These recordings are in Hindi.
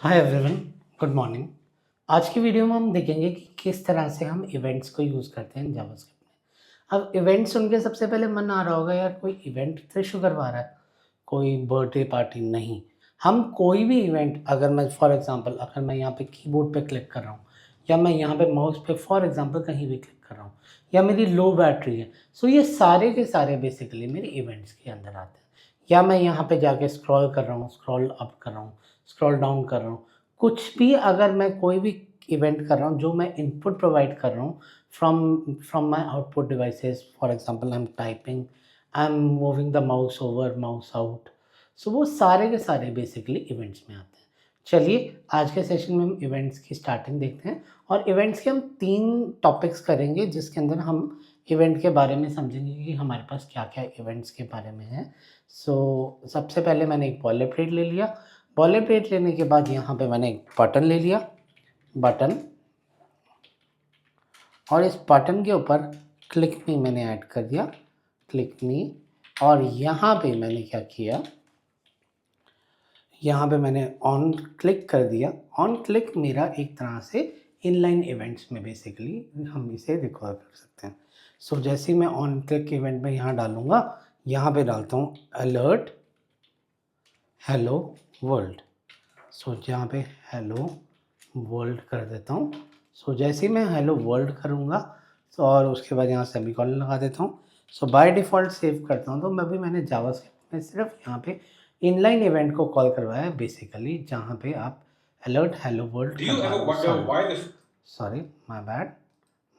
Hi everyone, good morning. आज की वीडियो में हम देखेंगे कि किस तरह से हम इवेंट्स को यूज़ करते हैं जावास्क्रिप्ट में। अब इवेंट सुन के सबसे पहले मन आ रहा होगा यार कोई इवेंट तो इशू करवा रहा है, कोई बर्थडे पार्टी नहीं। हम कोई भी इवेंट अगर मैं फॉर एग्ज़ाम्पल अगर मैं यहाँ पे कीबोर्ड पे क्लिक कर रहा हूँ या मैं यहाँ पे माउस पे फॉर एग्ज़ाम्पल कहीं भी क्लिक कर रहा हूँ या मेरी लो बैटरी है, सो ये सारे के सारे बेसिकली मेरे इवेंट्स के अंदर आते हैं। या मैं यहाँ पे जाके स्क्रॉल कर रहा हूँ, स्क्रॉल अप कर रहा हूँ, स्क्रॉल डाउन कर रहा हूँ, कुछ भी अगर मैं कोई भी इवेंट कर रहा हूँ जो मैं इनपुट प्रोवाइड कर रहा हूँ from from my output devices, for example I am typing, I am moving the mouse over, mouse out, so वो सारे के सारे बेसिकली इवेंट्स में आते हैं। चलिए आज के सेशन में हम इवेंट्स की स्टार्टिंग देखते हैं और इवेंट्स के हम 3 टॉपिक्स करेंगे जिसके अंदर हम इवेंट के बारे में समझेंगे कि हमारे पास क्या-क्या इवेंट्स के बारे में है। सबसे पहले मैंने एक बॉयलरप्लेट ले लिया। बॉयलरप्लेट लेने के बाद यहाँ पे मैंने एक बटन ले लिया, बटन, और इस बटन के ऊपर क्लिक मी मैंने ऐड कर दिया, क्लिक मी। और यहाँ पे मैंने क्या किया, यहाँ पे मैंने ऑन क्लिक कर दिया। ऑन क्लिक मेरा एक तरह से इनलाइन इवेंट्स में बेसिकली हम इसे रिकॉर्ड कर सकते हैं। जैसे ही मैं ऑन क्लिक इवेंट में यहाँ डालूँगा, यहाँ पे डालता हूँ अलर्ट हेलो वर्ल्ड। जहाँ पे हेलो वर्ल्ड कर देता हूँ। जैसे ही मैं हेलो वर्ल्ड करूँगा और उसके बाद यहाँ सेमीकोलन लगा देता हूँ। बाय डिफ़ॉल्ट सेव करता हूँ तो मैंने जावास्क्रिप्ट में सिर्फ यहाँ पे इनलाइन इवेंट को कॉल करवाया है बेसिकली, जहाँ पे आप alert hello world Do you करवा ever दो। wonder why the sorry, my bad,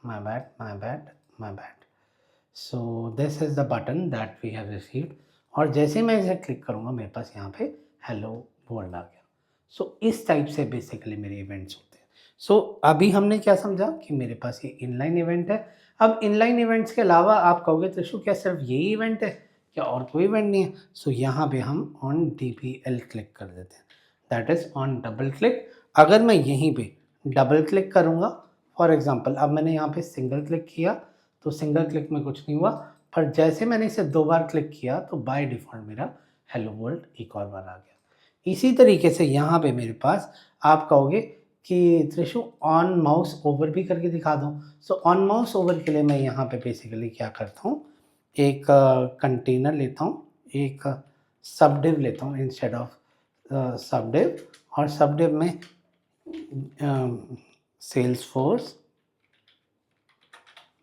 my bad, my bad, my bad. This is the button that we have received. और जैसे ही मैं इसे क्लिक करूँगा मेरे पास यहाँ पे हेलो वर्ल्ड आ गया। इस टाइप से बेसिकली मेरे इवेंट्स होते हैं। अभी हमने क्या समझा कि मेरे पास ये इनलाइन इवेंट है। अब इनलाइन इवेंट्स के अलावा आप कहोगे त्रिशु क्या सिर्फ यही इवेंट है, क्या और कोई इवेंट नहीं है? यहाँ पे हम ऑन डीपीएल क्लिक कर देते हैं, that is on double click. अगर मैं यहीं पे डबल क्लिक करूँगा, फॉर एग्ज़ाम्पल अब मैंने यहाँ पे सिंगल क्लिक किया तो सिंगल क्लिक में कुछ नहीं हुआ, पर जैसे मैंने इसे 2 बार क्लिक किया तो बाय डिफ़ॉल्ट मेरा हेलो वर्ल्ड एक और बार आ गया। इसी तरीके से यहाँ पे मेरे पास आप कहोगे कि त्रिशु ऑन माउस ओवर भी करके दिखा दो। ऑन माउस ओवर के लिए मैं यहाँ पे बेसिकली क्या करता हूँ, एक कंटेनर लेता हूँ, एक सबडिव लेता हूँ इंस्टेड ऑफ सबडिव, और सबडिव में सेल्सफोर्स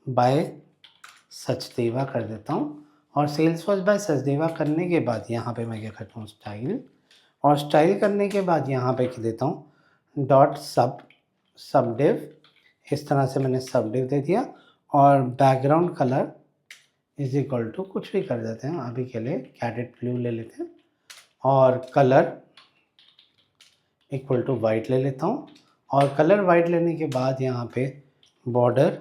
बाय सचदेवा कर देता हूँ। और सेल्सफोर्स बाय सचदेवा करने के बाद यहाँ पे मैं क्या करता हूँ, स्टाइल, और स्टाइल करने के बाद यहाँ पे लिख देता हूँ डॉट सबडिव। इस तरह से मैंने सबडिव दे दिया और background colour is equal to कुछ भी कर देते हैं, अभी के लिए कैडेट ब्लू ले लेते हैं, और कलर इक्वल टू वाइट ले लेता हूँ। और कलर वाइट लेने के बाद यहाँ पे बॉर्डर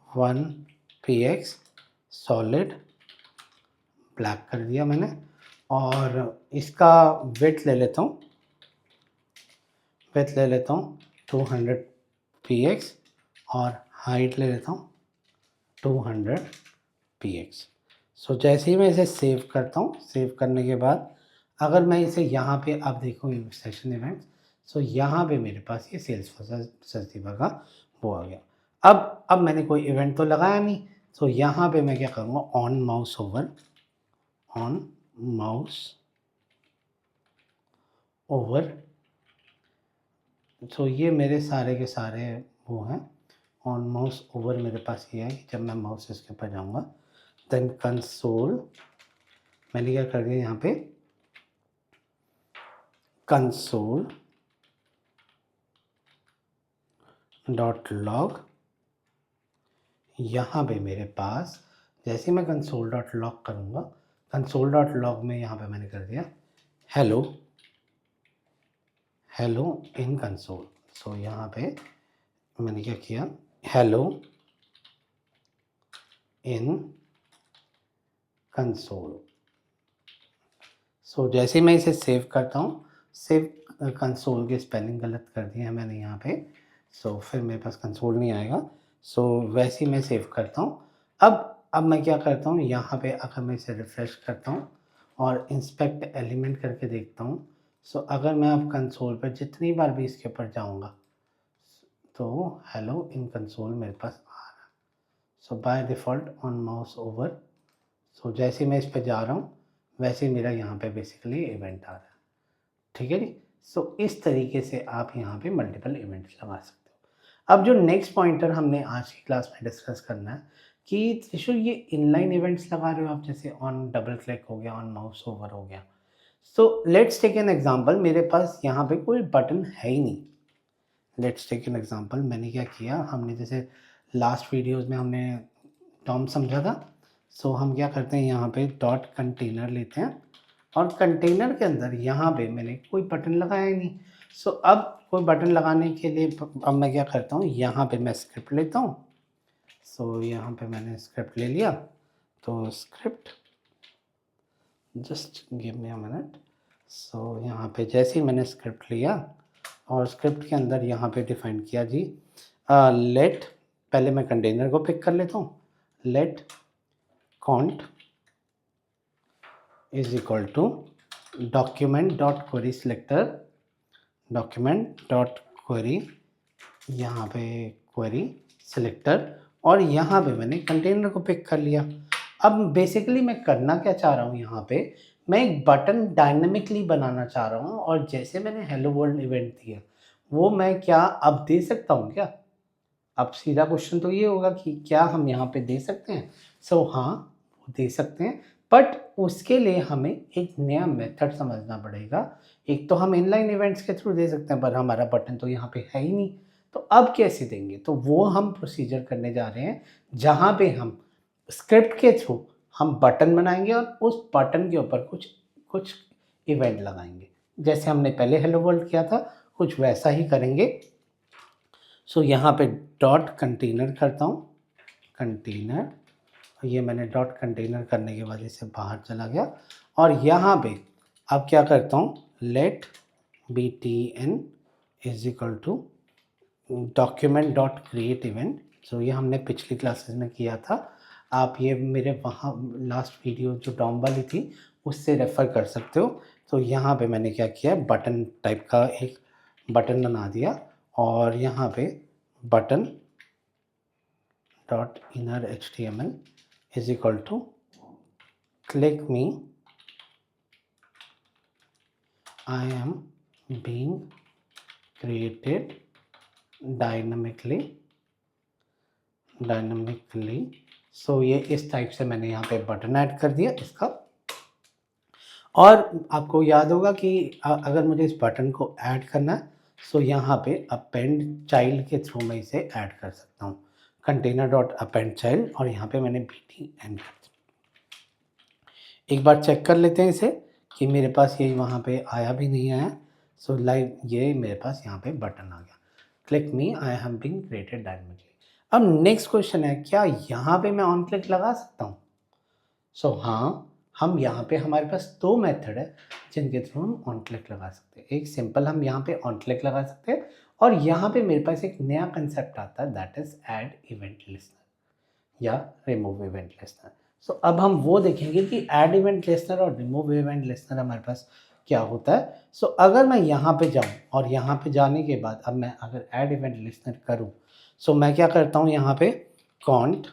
1px सॉलिड ब्लैक कर दिया मैंने, और इसका विड्थ ले लेता हूँ, विड्थ ले लेता हूँ 200px, और हाइट ले लेता हूँ 200px। जैसे ही मैं इसे सेव करता हूँ, सेव करने के बाद अगर मैं इसे यहाँ पे अब देखूँ सेशन इवेंट्स, यहाँ पे मेरे पास ये सेल्सफोर्स सचदेवा का वो आ गया। अब मैंने कोई इवेंट तो लगाया नहीं, यहाँ पे मैं क्या करूँगा, on mouse over, on mouse over. ये मेरे सारे के सारे वो हैं, ऑन माउस ओवर मेरे पास ये है कि जब मैं माउस इसके ऊपर जाऊँगा देन कंसोल, मैंने क्या कर दिया यहाँ पे कंसोल डॉट लॉग। यहाँ पे मेरे पास जैसे मैं कंसोल डॉट लॉग करूँगा, कंसोल डॉट लॉग में यहाँ पे मैंने कर दिया हेलो, हेलो इन कंसोल। यहाँ पे मैंने क्या किया, हेलो इन कंसोल। जैसे मैं इसे सेव करता हूँ, सेव कंसोल की स्पेलिंग गलत कर दी है मैंने यहाँ पे, फिर मेरे पास कंसोल नहीं आएगा। वैसे ही मैं सेव करता हूँ। अब मैं क्या करता हूँ, यहाँ पे अगर मैं इसे रिफ़्रेश करता हूँ और इंस्पेक्ट एलिमेंट करके देखता हूँ, सो अगर मैं अब कंसोल पर जितनी बार भी इसके ऊपर जाऊँगा तो हेलो इन कंसोल मेरे पास आ रहा है। So by default on mouse over, so जैसे ही मैं इस पे जा रहा हूँ वैसे ही मेरा यहाँ पे बेसिकली इवेंट आ रहा है। ठीक है जी। सो इस तरीके से आप यहाँ पे मल्टीपल इवेंट्स लगा सकते हो। अब जो नेक्स्ट पॉइंटर हमने आज की क्लास में डिस्कस करना है कि त्रिशूल ये इनलाइन इवेंट्स लगा रहे हो आप, जैसे ऑन डबल क्लिक हो गया, ऑन माउस ओवर हो गया। So let's take an example, मेरे पास यहाँ पे कोई बटन है ही नहीं। लेट्स टेक एन एग्जांपल, मैंने क्या किया, हमने जैसे लास्ट वीडियोस में हमने टर्म समझा था। सो हम क्या करते हैं, यहाँ पे डॉट कंटेनर लेते हैं और कंटेनर के अंदर यहाँ पे मैंने कोई बटन लगाया ही नहीं। सो अब कोई बटन लगाने के लिए अब मैं क्या करता हूँ, यहाँ पे मैं स्क्रिप्ट लेता हूँ। सो यहाँ पे मैंने स्क्रिप्ट ले लिया, तो script just give me a minute. So यहाँ पे जैसे ही मैंने स्क्रिप्ट लिया और स्क्रिप्ट के अंदर यहाँ पे डिफाइन किया जी, लेट, पहले मैं कंटेनर को पिक कर लेता हूँ, let const is equal to document dot query selector, document dot query, यहाँ पे क्वेरी सिलेक्टर, और यहाँ पे मैंने कंटेनर को पिक कर लिया। अब बेसिकली मैं करना क्या चाह रहा हूँ, यहाँ पे मैं एक बटन डायनेमिकली बनाना चाह रहा हूँ, और जैसे मैंने हेलो वर्ल्ड इवेंट दिया वो मैं क्या अब दे सकता हूँ क्या? अब सीधा क्वेश्चन तो ये होगा कि क्या हम यहाँ पे दे सकते हैं? सो हाँ, वो दे सकते हैं, बट उसके लिए हमें एक नया मेथड समझना पड़ेगा। एक तो हम इनलाइन इवेंट्स के थ्रू दे सकते हैं, पर हमारा बटन तो यहाँ पे है ही नहीं, तो अब कैसे देंगे? तो वो हम प्रोसीजर करने जा रहे हैं, जहाँ पे हम स्क्रिप्ट के थ्रू हम बटन बनाएंगे और उस बटन के ऊपर कुछ कुछ इवेंट लगाएंगे। जैसे हमने पहले हेलो वर्ल्ड किया था, कुछ वैसा ही करेंगे। सो यहाँ पे डॉट कंटेनर करता हूँ, कंटेनर, ये मैंने डॉट कंटेनर करने के बाद इसे बाहर चला गया, और यहाँ पे अब क्या करता हूँ, let B T N is equal to document dot create event. So ये हमने पिछली क्लासेस में किया था, आप ये मेरे वहाँ लास्ट वीडियो जो डॉम वाली थी उससे रेफ़र कर सकते हो। तो यहाँ पे मैंने क्या किया, बटन टाइप का एक बटन बना दिया, और यहाँ पे button dot inner H T M L is equal to click me, I am being created dynamically. So ये इस टाइप से मैंने यहाँ पे बटन ऐड कर दिया इसका। और आपको याद होगा कि अगर मुझे इस बटन को ऐड करना है, सो यहाँ पे अपेंड चाइल्ड के थ्रू मैं इसे ऐड कर सकता हूँ, कंटेनर डॉट अपेंड चाइल्ड, और यहाँ पे मैंने बी टी एन कर दिया। एक बार चेक कर लेते हैं इसे कि मेरे पास ये वहाँ पे आया भी नहीं आया। सो लाइव ये मेरे पास यहाँ पे बटन आ गया, click me, I have been created dynamically. अब नेक्स्ट क्वेश्चन है, क्या यहाँ पे मैं ऑन क्लिक लगा सकता हूँ? सो हाँ, हम यहाँ पे हमारे पास दो मेथड है जिनके थ्रू हम ऑन क्लिक लगा सकते हैं। एक सिंपल हम यहाँ पे ऑन क्लिक लगा सकते हैं, और यहाँ पे मेरे पास एक नया कंसेप्ट आता है, that is add event listener या रिमूव इवेंट लिस्नर। सो अब हम वो देखेंगे कि ऐड इवेंट लिस्नर और रिमूव इवेंट लिस्नर हमारे पास क्या होता है। सो अगर मैं यहाँ पे जाऊँ और यहाँ पे जाने के बाद अब मैं अगर ऐड इवेंट लिस्नर करूँ, सो मैं क्या करता हूँ, यहाँ पे कॉन्ट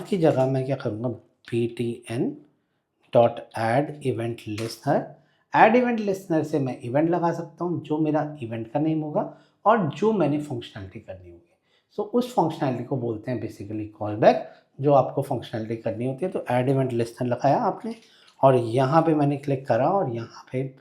की जगह मैं क्या करूँगा, B T N dot add event listener. Add event listener से मैं इवेंट लगा सकता हूँ जो मेरा इवेंट का नेम होगा और जो मैंने फंक्शनैलिटी करनी होगी। सो उस फंक्शनैलिटी को बोलते हैं बेसिकली कॉल बैक, जो आपको फंक्शनैलिटी करनी होती है। तो ऐड इवेंट लिस्नर लगाया आपने, और यहाँ पे मैंने क्लिक करा, और यहाँ पे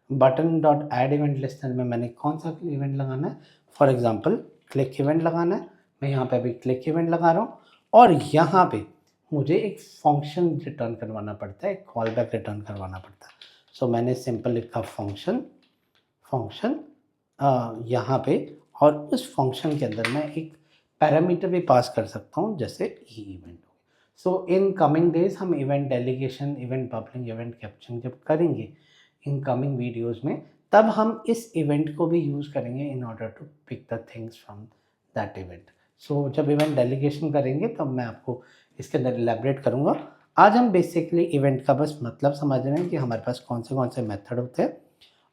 button dot add event listener में मैंने कौन सा इवेंट लगाना है, फॉर एग्जांपल क्लिक इवेंट लगाना है। मैं यहाँ पे अभी क्लिक इवेंट लगा रहा हूँ, और यहाँ पे मुझे एक फंक्शन रिटर्न करवाना पड़ता है, एक कॉल बैक रिटर्न करवाना पड़ता है। सो मैंने सिंपल लिखा फंक्शन यहाँ पे, और उस फंक्शन के अंदर मैं एक पैरामीटर भी पास कर सकता हूँ, जैसे ई इवेंट हो। सो इन कमिंग डेज हम event delegation, event bubbling, event capturing जब करेंगे इन कमिंग वीडियोज़ में, तब हम इस इवेंट को भी यूज़ करेंगे in order to pick the things from that event. So जब इवेंट डेलीगेशन करेंगे तब मैं आपको इसके अंदर इलेबरेट करूँगा। आज हम बेसिकली इवेंट का बस मतलब समझ रहे हैं कि हमारे पास कौन से मेथड होते हैं,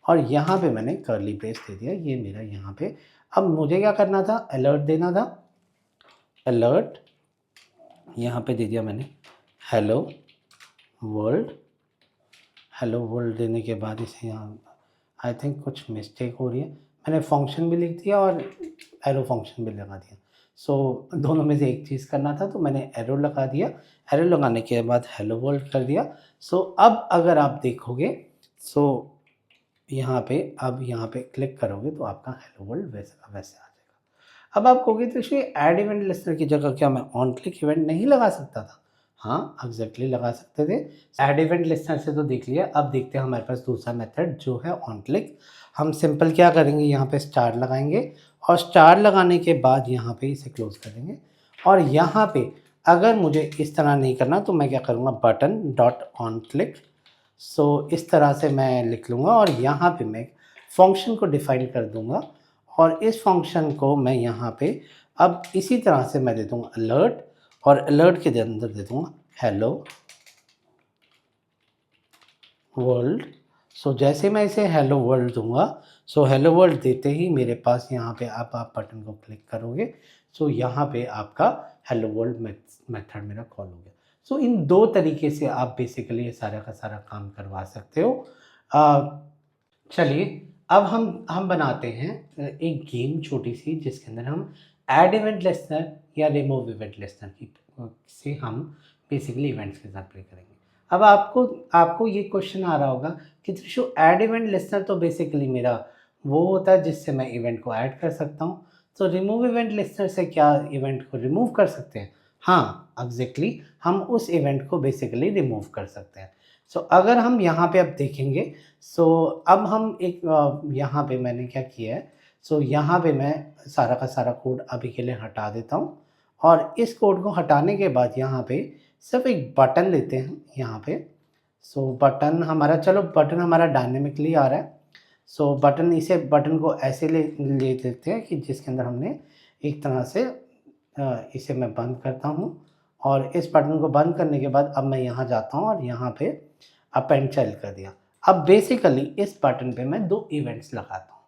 और यहाँ पे मैंने कर्ली ब्रेस दे दिया, ये मेरा यहाँ पे। अब मुझे क्या करना था, अलर्ट देना था, अलर्ट यहाँ पे दे दिया मैंने, हेलो वर्ल्ड। हेलो वर्ल्ड देने के बाद इसे यहाँ आई थिंक कुछ मिस्टेक हो रही है, मैंने फंक्शन भी लिख दिया और एरो फंक्शन भी लगा दिया। सो दोनों में से एक चीज़ करना था, तो मैंने एरो लगा दिया, एरो लगाने के बाद हेलो वर्ल्ड कर दिया। सो अब अगर आप देखोगे, सो यहाँ पे अब यहाँ पे क्लिक करोगे तो आपका हेलो वर्ल्ड वैसे का वैसे आ जाएगा। अब आप कहोगे तो इसमें ऐड इवेंट लिस्टर की जगह क्या मैं ऑन क्लिक इवेंट नहीं लगा सकता था? हाँ, एग्जैक्टली लगा सकते थे। ऐड इवेंट लिस्टर से तो देख लिया, अब देखते हैं हमारे पास दूसरा मेथड जो है ऑन क्लिक। हम सिंपल क्या करेंगे, यहाँ पे स्टार लगाएंगे और स्टार लगाने के बाद यहाँ पे इसे क्लोज कर देंगे। और यहाँ पे अगर मुझे इस तरह नहीं करना तो मैं क्या करूँगा, बटन डॉट ऑन क्लिक। सो इस तरह से मैं लिख लूँगा और यहाँ पे मैं फंक्शन को डिफाइन कर दूँगा और इस फंक्शन को मैं यहाँ पे अब इसी तरह से मैं दे दूँगा अलर्ट, और अलर्ट के अंदर दे दूँगा हेलो वर्ल्ड। सो जैसे मैं इसे हेलो वर्ल्ड दूँगा, सो हेलो वर्ल्ड देते ही मेरे पास यहाँ पे आप बटन को क्लिक करोगे, सो यहाँ पे आपका हेलो वर्ल्ड मेथड मेरा कॉल हो गया। सो इन दो तरीके से आप बेसिकली ये सारा का सारा काम करवा सकते हो। चलिए अब हम बनाते हैं एक गेम छोटी सी, जिसके अंदर हम ऐड इवेंट लिस्टनर या रिमूव इवेंट लिस्टनर की से हम बेसिकली इवेंट्स के साथ प्ले करेंगे। अब आपको आपको ये क्वेश्चन आ रहा होगा कि त्रिशु ऐड इवेंट लिस्टनर तो बेसिकली मेरा वो होता है जिससे मैं इवेंट को ऐड कर सकता हूँ, तो रिमूव इवेंट लिस्टनर से क्या इवेंट को रिमूव कर सकते हैं? हाँ, एग्जैक्टली हम उस इवेंट को बेसिकली रिमूव कर सकते हैं। सो अगर हम यहाँ पे अब देखेंगे, सो अब हम एक यहाँ पे मैंने क्या किया है, सो यहाँ पे मैं सारा का सारा कोड अभी के लिए हटा देता हूँ और इस कोड को हटाने के बाद यहाँ पे सिर्फ एक बटन लेते हैं यहाँ पे। सो बटन हमारा, चलो बटन हमारा डायनेमिकली आ रहा है। सो बटन, इसे बटन को ऐसे ले देते हैं कि जिसके अंदर हमने एक तरह से इसे मैं बंद करता हूँ और इस बटन को बंद करने के बाद अब मैं यहाँ जाता हूँ और यहाँ पे अपेंड चाइल्ड कर दिया। अब बेसिकली इस बटन पे मैं दो इवेंट्स लगाता हूँ,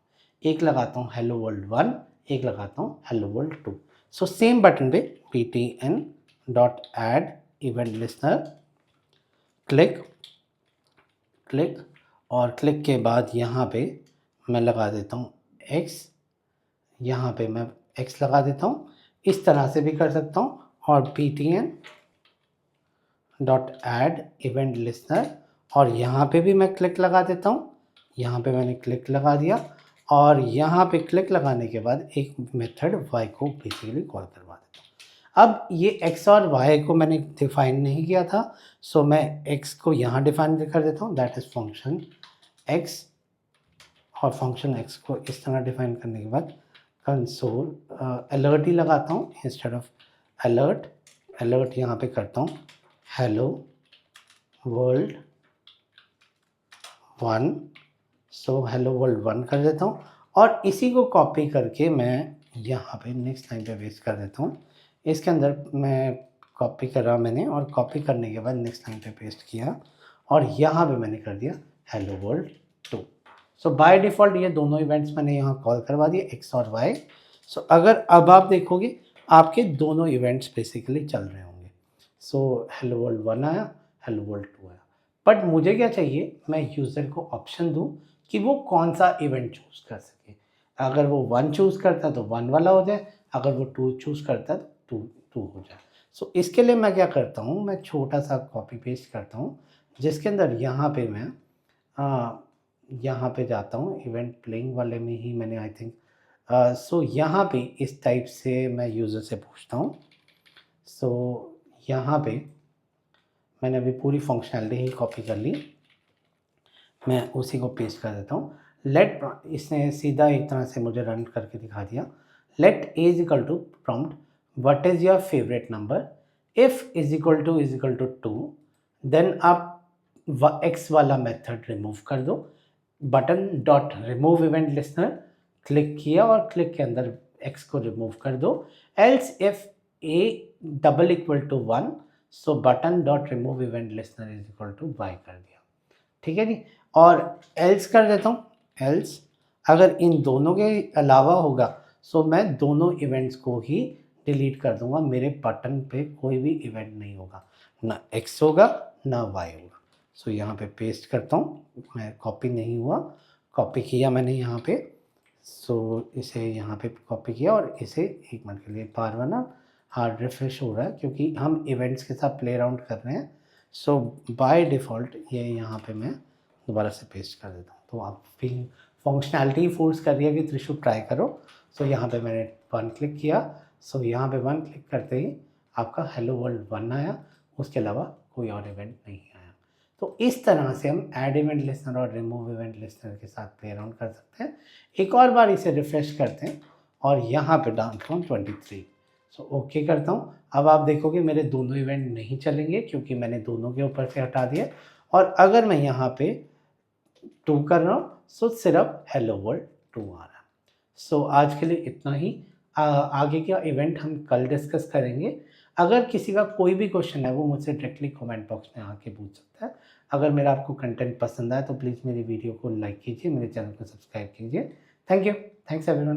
एक लगाता हूँ हेलो वर्ल्ड 1, एक लगाता हूँ hello world 2। So same button पे ptn dot add event listener click click, और क्लिक के बाद यहाँ पे मैं लगा देता हूँ x, यहाँ पे मैं x लगा देता हूँ, इस तरह से भी कर सकता हूँ। और ptn dot add event listener, और यहाँ पे भी मैं क्लिक लगा देता हूँ, यहाँ पे मैंने क्लिक लगा दिया और यहाँ पे क्लिक लगाने के बाद एक मेथड y को बेसिकली कॉल करवा देता हूँ। अब ये x और y को मैंने डिफाइन नहीं किया था, सो मैं x को यहाँ डिफाइन कर देता हूँ, दैट इज़ फंक्शन x, और फंक्शन x को इस तरह डिफाइन करने के बाद कंसोल अलर्ट ही लगाता हूँ इंस्टेड ऑफ अलर्ट, अलर्ट यहाँ पे करता हूँ hello world 1। So hello world 1 कर देता हूँ और इसी को कॉपी करके मैं यहाँ पे नेक्स्ट लाइन पे पेस्ट कर देता हूँ। इसके अंदर मैं कॉपी करा मैंने, और कॉपी करने के बाद नेक्स्ट लाइन पे पेस्ट किया और यहाँ पे मैंने कर दिया hello world 2। So by default ये दोनों इवेंट्स मैंने यहाँ कॉल करवा दिए x और y। सो अगर अब आप देखोगे आपके दोनों इवेंट्स बेसिकली चल रहे होंगे। सो हेलो वर्ल्ड 1 आया, हेलो वर्ल्ड 2 आया, बट मुझे क्या चाहिए, मैं यूज़र को ऑप्शन दूँ कि वो कौन सा इवेंट चूज़ कर सके। अगर वो 1 चूज़ करता है तो 1 वाला हो जाए, अगर वो 2 चूज़ करता है तो 2 हो जाए। सो इसके लिए मैं क्या करता हूँ, मैं छोटा सा कॉपी पेस्ट करता हूँ जिसके अंदर यहाँ पे मैं यहाँ पे जाता हूँ, इवेंट प्लेइंग वाले में ही मैंने आई थिंक सो यहाँ पे इस टाइप से मैं यूज़र से पूछता हूँ। सो यहाँ पे मैंने अभी पूरी फंक्शनैलिटी ही कॉपी कर ली, मैं उसी को पेस्ट कर देता हूँ। लेट, इसने सीधा एक तरह से मुझे रन करके दिखा दिया। Let A is equal to prompt what is your favourite number, if is equal to 2, then आप x वाला मेथड रिमूव कर दो, button dot remove event listener click किया और क्लिक के अंदर x को रिमूव कर दो, else if a double equal to 1, so button dot remove event listener is equal to y कर दिया। ठीक है जी, और एल्स कर देता हूँ, एल्स अगर इन दोनों के अलावा होगा सो मैं दोनों इवेंट्स को ही डिलीट कर दूंगा, मेरे बटन पे कोई भी इवेंट नहीं होगा, ना एक्स होगा ना वाई होगा। सो यहाँ पे पेस्ट करता हूँ, मैं कॉपी नहीं हुआ, कॉपी किया मैंने यहाँ पे। सो इसे यहाँ पे कॉपी किया और इसे 1 मिनट के लिए बार बार ना हार्ड रिफ्रेश हो रहा है क्योंकि हम इवेंट्स के साथ प्ले अराउंड कर रहे हैं। सो बाय डिफ़ॉल्ट ये यहाँ पे मैं दोबारा से पेस्ट कर देता हूँ। तो आप फंक्शनैलिटी फोर्स कर रही है कि त्रिशु ट्राई करो। सो यहाँ पे मैंने 1 क्लिक किया। सो यहाँ पे 1 क्लिक करते ही आपका हेलो वर्ल्ड 1 आया, उसके अलावा कोई और इवेंट नहीं आया। तो इस तरह से हम ऐड इवेंट लिस्टनर और रिमूव इवेंट लिस्टनर के साथ प्ले अराउंड कर सकते हैं। एक और बार इसे रिफ्रेश करते हैं और यहाँ पे डालता हूँ 23। सो ओके करता हूँ। अब आप देखोगे मेरे दोनों इवेंट नहीं चलेंगे क्योंकि मैंने दोनों के ऊपर से हटा दिया। और अगर मैं यहाँ पे 2 कर रहा हूँ सो सिर्फ हेलो वर्ल्ड 2 आ रहा है। सो आज के लिए इतना ही। आगे का इवेंट हम कल डिस्कस करेंगे। अगर किसी का कोई भी क्वेश्चन है वो मुझसे डायरेक्टली कमेंट बॉक्स में आके पूछ सकता है। अगर मेरा आपको कंटेंट पसंद आए तो प्लीज़ मेरी वीडियो को लाइक कीजिए, मेरे चैनल को सब्सक्राइब कीजिए। Thank you. Thanks everyone.